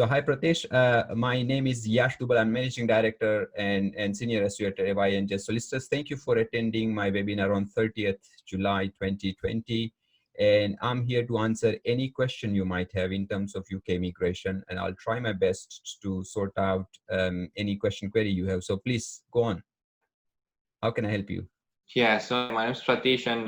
So hi Prateesh, my name is Yash Dubal. I'm Managing Director and Senior Associate at A Y and J Solicitors. Thank you for attending my webinar on 30th July 2020. And I'm here to answer any question you might have in terms of UK immigration. And I'll try my best to sort out any query you have. So please go on. How can I help you? Yeah, so my name is Pratheesh, and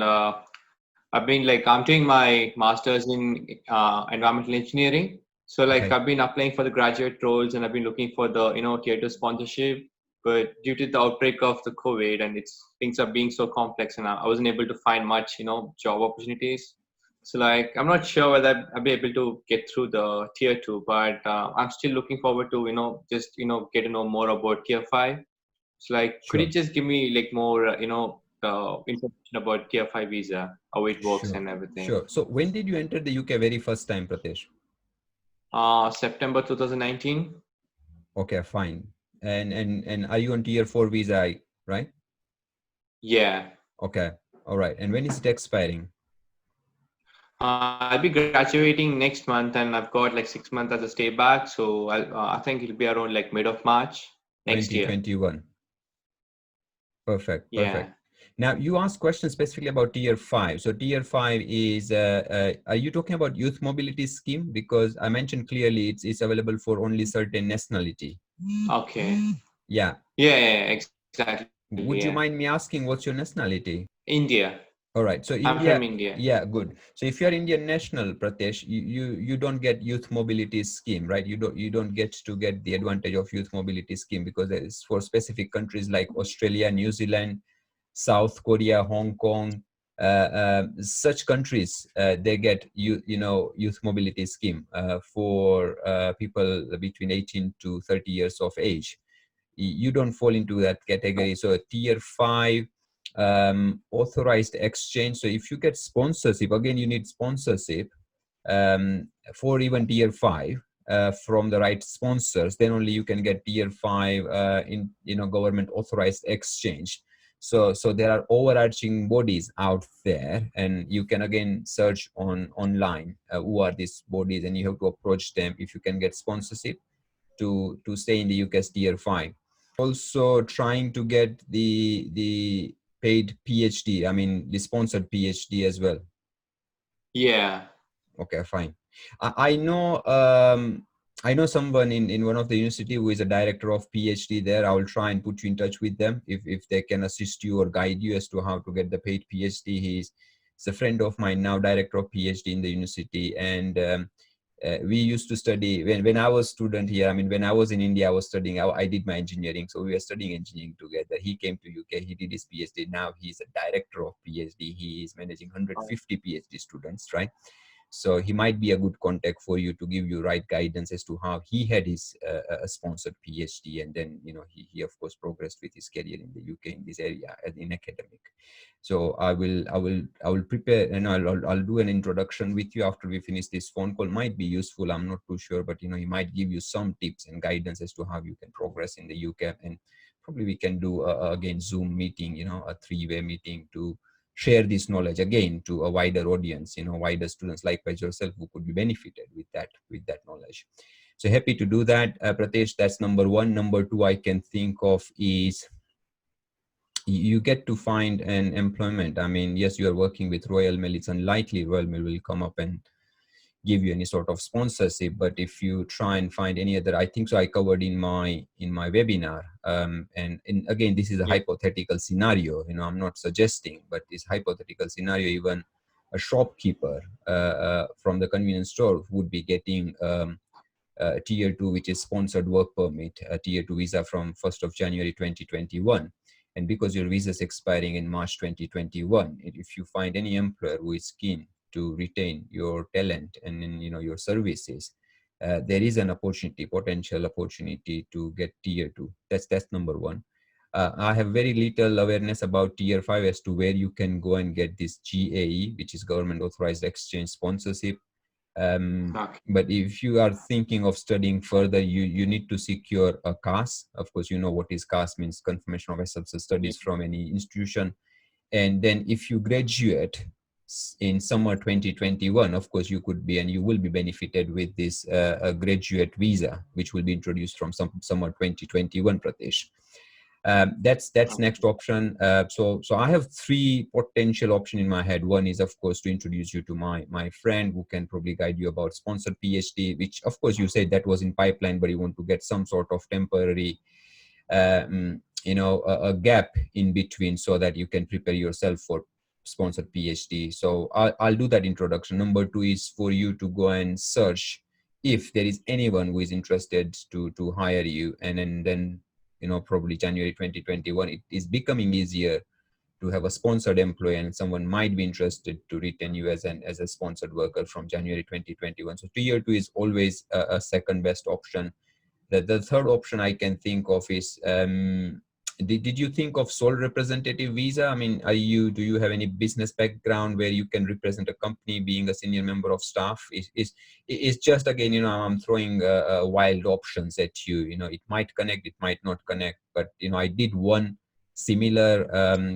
I'm doing my master's in environmental engineering. So Okay. I've been applying for the graduate roles, and I've been looking for the tier 2 sponsorship. But due to the outbreak of the COVID, and things are being so complex, and I wasn't able to find much job opportunities. So I'm not sure whether I'll be able to get through the tier 2, but I'm still looking forward to just get to know more about tier 5. So could you Sure. just give me more information about tier 5 visa, how it works Sure. and everything? Sure. So when did you enter the UK very first time, Prateesh? September 2019. Okay, fine. And are you on tier 4 visa, right? Yeah. Okay. All right. And when is it expiring? I'll be graduating next month, and I've got 6 months as a stay back. So I think it'll be around mid of March next year. 2021. Perfect. Yeah. Perfect. Now you asked questions specifically about tier 5. So tier 5 is, are you talking about youth mobility scheme? Because I mentioned clearly it's available for only certain nationality. Okay. Yeah. Yeah, exactly. Would Yeah. you mind me asking what's your nationality? India. All right. So I'm India, from India. yeah, good. So if you're Indian national, Pratesh, you don't get youth mobility scheme, right? You don't get to get the advantage of youth mobility scheme because it is for specific countries like Australia, New Zealand, South Korea, Hong Kong, such countries, they get youth mobility scheme for people between 18 to 30 years of age. You don't fall into that category. So tier 5 authorized exchange. So if you get sponsorship, again you need sponsorship for even tier 5 from the right sponsors, then only you can get tier 5 in government authorized exchange. So there are overarching bodies out there, and you can again search online who are these bodies, and you have to approach them if you can get sponsorship to stay in the UK as tier 5. Also trying to get the paid PhD, I mean the sponsored PhD as well. Yeah. Okay, fine. I know I know someone in one of the university who is a director of PhD there. I will try and put you in touch with them if they can assist you or guide you as to how to get the paid PhD. He's a friend of mine now, director of PhD in the university, and we used to study when I was student here. I mean, when I was in India, I was studying. I did my engineering, so we were studying engineering together. He came to UK. He did his PhD. Now he's a director of PhD. He is managing 150 PhD students, right? So he might be a good contact for you to give you right guidance as to how he had his sponsored PhD, and then he of course progressed with his career in the UK in this area in academic. So I will prepare, and I'll do an introduction with you after we finish this phone call. Might be useful, I'm not too sure, but he might give you some tips and guidance as to how you can progress in the UK. And probably we can do again Zoom meeting, a three-way meeting to share this knowledge again to a wider audience, wider students like yourself who could be benefited with that knowledge. So happy to do that, Prateesh. That's number one. Number two I can think of is you get to find an employment. I mean, yes, you are working with Royal Mail. It's unlikely Royal Mail will come up and give you any sort of sponsorship, but if you try and find any other, I think so I covered in my webinar, and again, this is a Yeah. hypothetical scenario, I'm not suggesting, but this hypothetical scenario, even a shopkeeper from the convenience store would be getting tier 2, which is sponsored work permit, a tier 2 visa from 1st of January 2021. And because your visa is expiring in March 2021, if you find any employer who is keen to retain your talent and your services, there is an potential opportunity to get tier 2. That's number one. I have very little awareness about tier 5 as to where you can go and get this GAE, which is government authorized exchange sponsorship. Okay. But if you are thinking of studying further, you need to secure a CAS. Of course, you know what is CAS means, confirmation of acceptance studies from any institution. And then if you graduate, in summer 2021, of course, you could be and you will be benefited with this graduate visa, which will be introduced from summer 2021, Pratesh. That's next option. So I have three potential option in my head. One is, of course, to introduce you to my friend who can probably guide you about sponsored PhD, which of course you said that was in pipeline, but you want to get some sort of temporary a gap in between so that you can prepare yourself for sponsored PhD. So I'll do that introduction. Number two is for you to go and search if there is anyone who is interested to hire you, and then probably January 2021, it is becoming easier to have a sponsored employee, and someone might be interested to retain you as a sponsored worker from January 2021. So tier two is always a second best option. The third option I can think of is, did you think of sole representative visa? I mean, do you have any business background where you can represent a company being a senior member of staff? It's just, again, I'm throwing wild options at you. It might connect, it might not connect, but I did one similar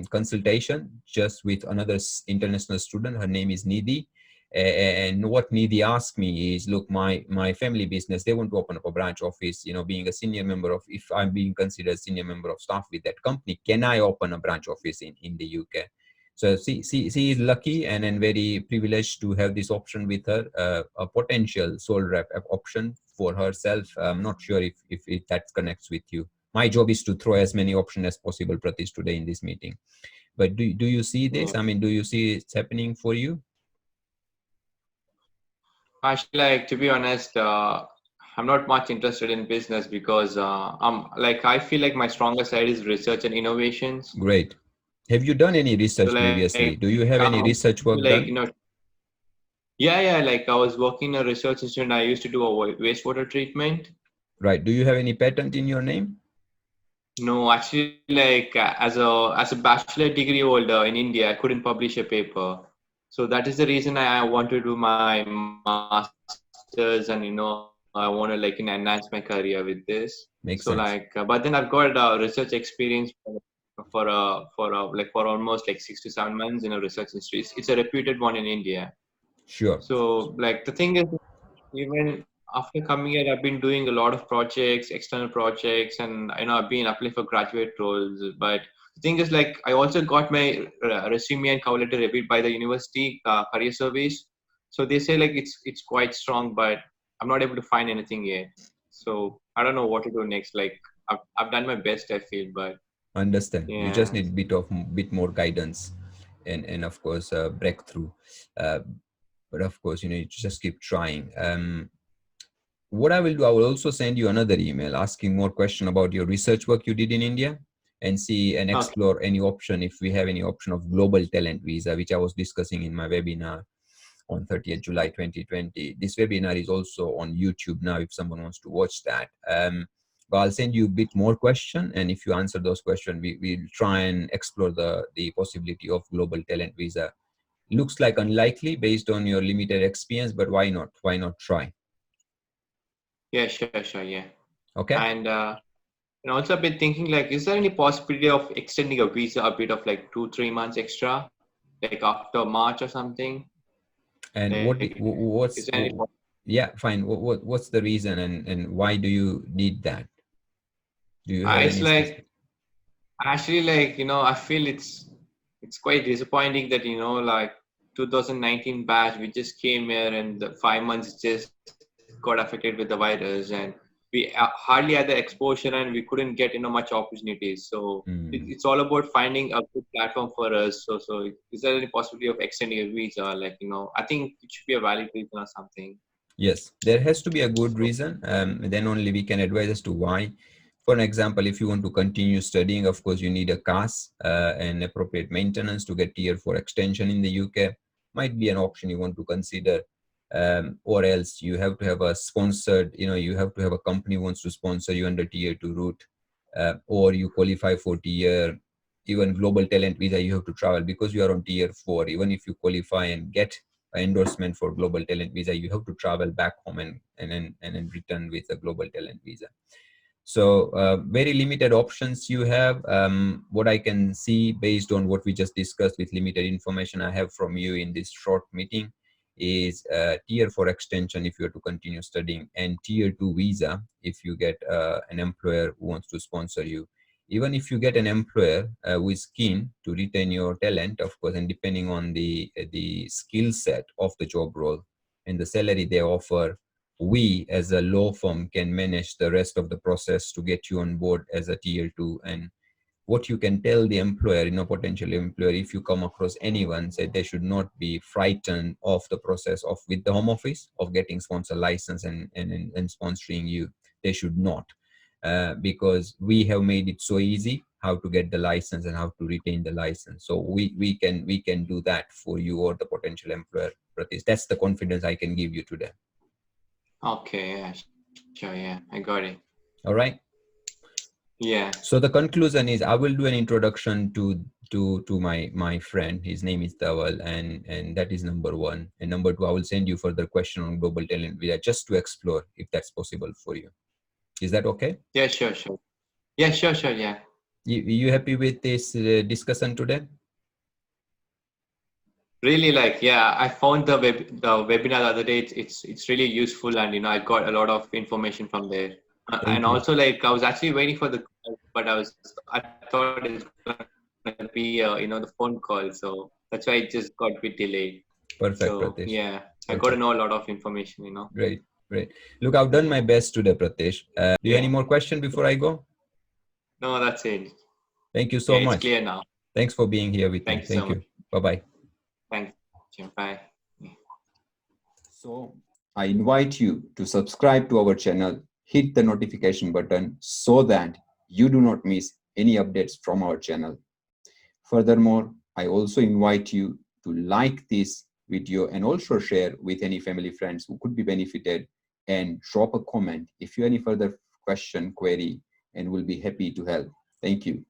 consultation just with another international student. Her name is Nidhi. And what Nidhi asked me is, look, my family business, they want to open up a branch office, being a senior member of, if I'm being considered senior member of staff with that company, can I open a branch office in the UK? So she is lucky and very privileged to have this option with her, a potential sole rep option for herself. I'm not sure if that connects with you. My job is to throw as many options as possible, Prateesh, today in this meeting. But do you see this? I mean, do you see it's happening for you? Actually, like, to be honest, I'm not much interested in business because I feel like my strongest side is research and innovations. Great. Have you done any So research previously? Do you have any research work like, done? yeah, like I was working in a research institute. I used to do a wastewater treatment. Right. Do you have any patent in your name? No, actually, like as a bachelor degree holder in India, I couldn't publish a paper. So that is the reason I want to do my masters, and I want to like enhance my career with this. So like, Makes but then sense. I've got research experience for almost like 6 to 7 months in a research institute. It's a reputed one in India. Sure. So like the thing is, even after coming here, I've been doing a lot of projects, external projects, and I've been applying for graduate roles. But the thing is, like, I also got my resume and cover letter reviewed by the university career service. So they say like it's quite strong, but I'm not able to find anything yet. So I don't know what to do next. Like I've done my best, I feel, but Understand. You just yeah. need bit more guidance and of course breakthrough. Uh, but of course, you just keep trying. What I will do, I will also send you another email asking more question about your research work you did in India, and see and Okay. explore any option, if we have any option of global talent visa, which I was discussing in my webinar on 30th July 2020. This webinar is also on YouTube now if someone wants to watch that. But I'll send you a bit more question, and if you answer those questions, we'll try and explore the possibility of global talent visa. Looks like unlikely based on your limited experience, but why not? Why not try? Yeah, sure, yeah. Okay. And also I've been thinking like, is there any possibility of extending a visa a bit of like 2-3 months extra, like after March or something? And Like, is what's there any? yeah, fine. What's the reason, and why do you need that? Do you have It's any like specific? actually like I feel it's quite disappointing that like 2019 batch we just came here and the 5 months just got affected with the virus, and we hardly had the exposure and we couldn't get much opportunities. So Hmm. it's all about finding a good platform for us. So is there any possibility of extending a visa? Like I think it should be a valid reason or something. Yes, there has to be a good So reason. Then only we can advise as to why. For an example, if you want to continue studying, of course, you need a CAS and appropriate maintenance to get tier 4 extension in the UK. Might be an option you want to consider. Or else you have to have a sponsored, you have to have a company who wants to sponsor you under tier 2 route, or you qualify for tier, even global talent visa, you have to travel because you are on tier 4. Even if you qualify and get endorsement for global talent visa, you have to travel back home and then return with a global talent visa. So very limited options you have. What I can see based on what we just discussed with limited information I have from you in this short meeting is tier 4 extension if you are to continue studying, and tier 2 visa if you get an employer who wants to sponsor you. Even if you get an employer who is keen to retain your talent, of course, and depending on the skill set of the job role and the salary they offer, we as a law firm can manage the rest of the process to get you on board as a tier 2. And what you can tell the employer, potential employer, if you come across anyone, say they should not be frightened of the process of with the home office of getting sponsor license and sponsoring you. They should not, because we have made it so easy how to get the license and how to retain the license. So we can do that for you or the potential employer, Prateesh. That's the confidence I can give you today. Okay, yeah, sure, yeah, I got it. All right. Yeah. So the conclusion is I will do an introduction to my friend. His name is Dawal, and that is number one. And number two, I will send you further question on global talent visa just to explore if that's possible for you. Is that okay? Yeah, sure, sure. Yeah, sure, sure, yeah. You happy with this discussion today? Really, like, yeah, I found the webinar the other day. It's really useful, and I got a lot of information from there. And Thank you. also, like, I was actually waiting for the call, but I thought it's gonna be the phone call, so that's why it just got a bit delayed. Perfect, So Pratesh. yeah, I got to Perfect. know a lot of information. Great, great. Look, I've done my Yeah, best today, Pratesh. Do you have any yeah. more question before I go? No, that's it. Thank you Yeah, so it's much. clear now. Thanks for being here with me. Thank you so Thank much. you. Bye-bye. Thanks. Yeah, bye. So I invite you to subscribe to our channel, hit the notification button so that you do not miss any updates from our channel. Furthermore, I also invite you to like this video and also share with any family friends who could be benefited, and drop a comment if you have any further question, query, and we'll be happy to help. Thank you.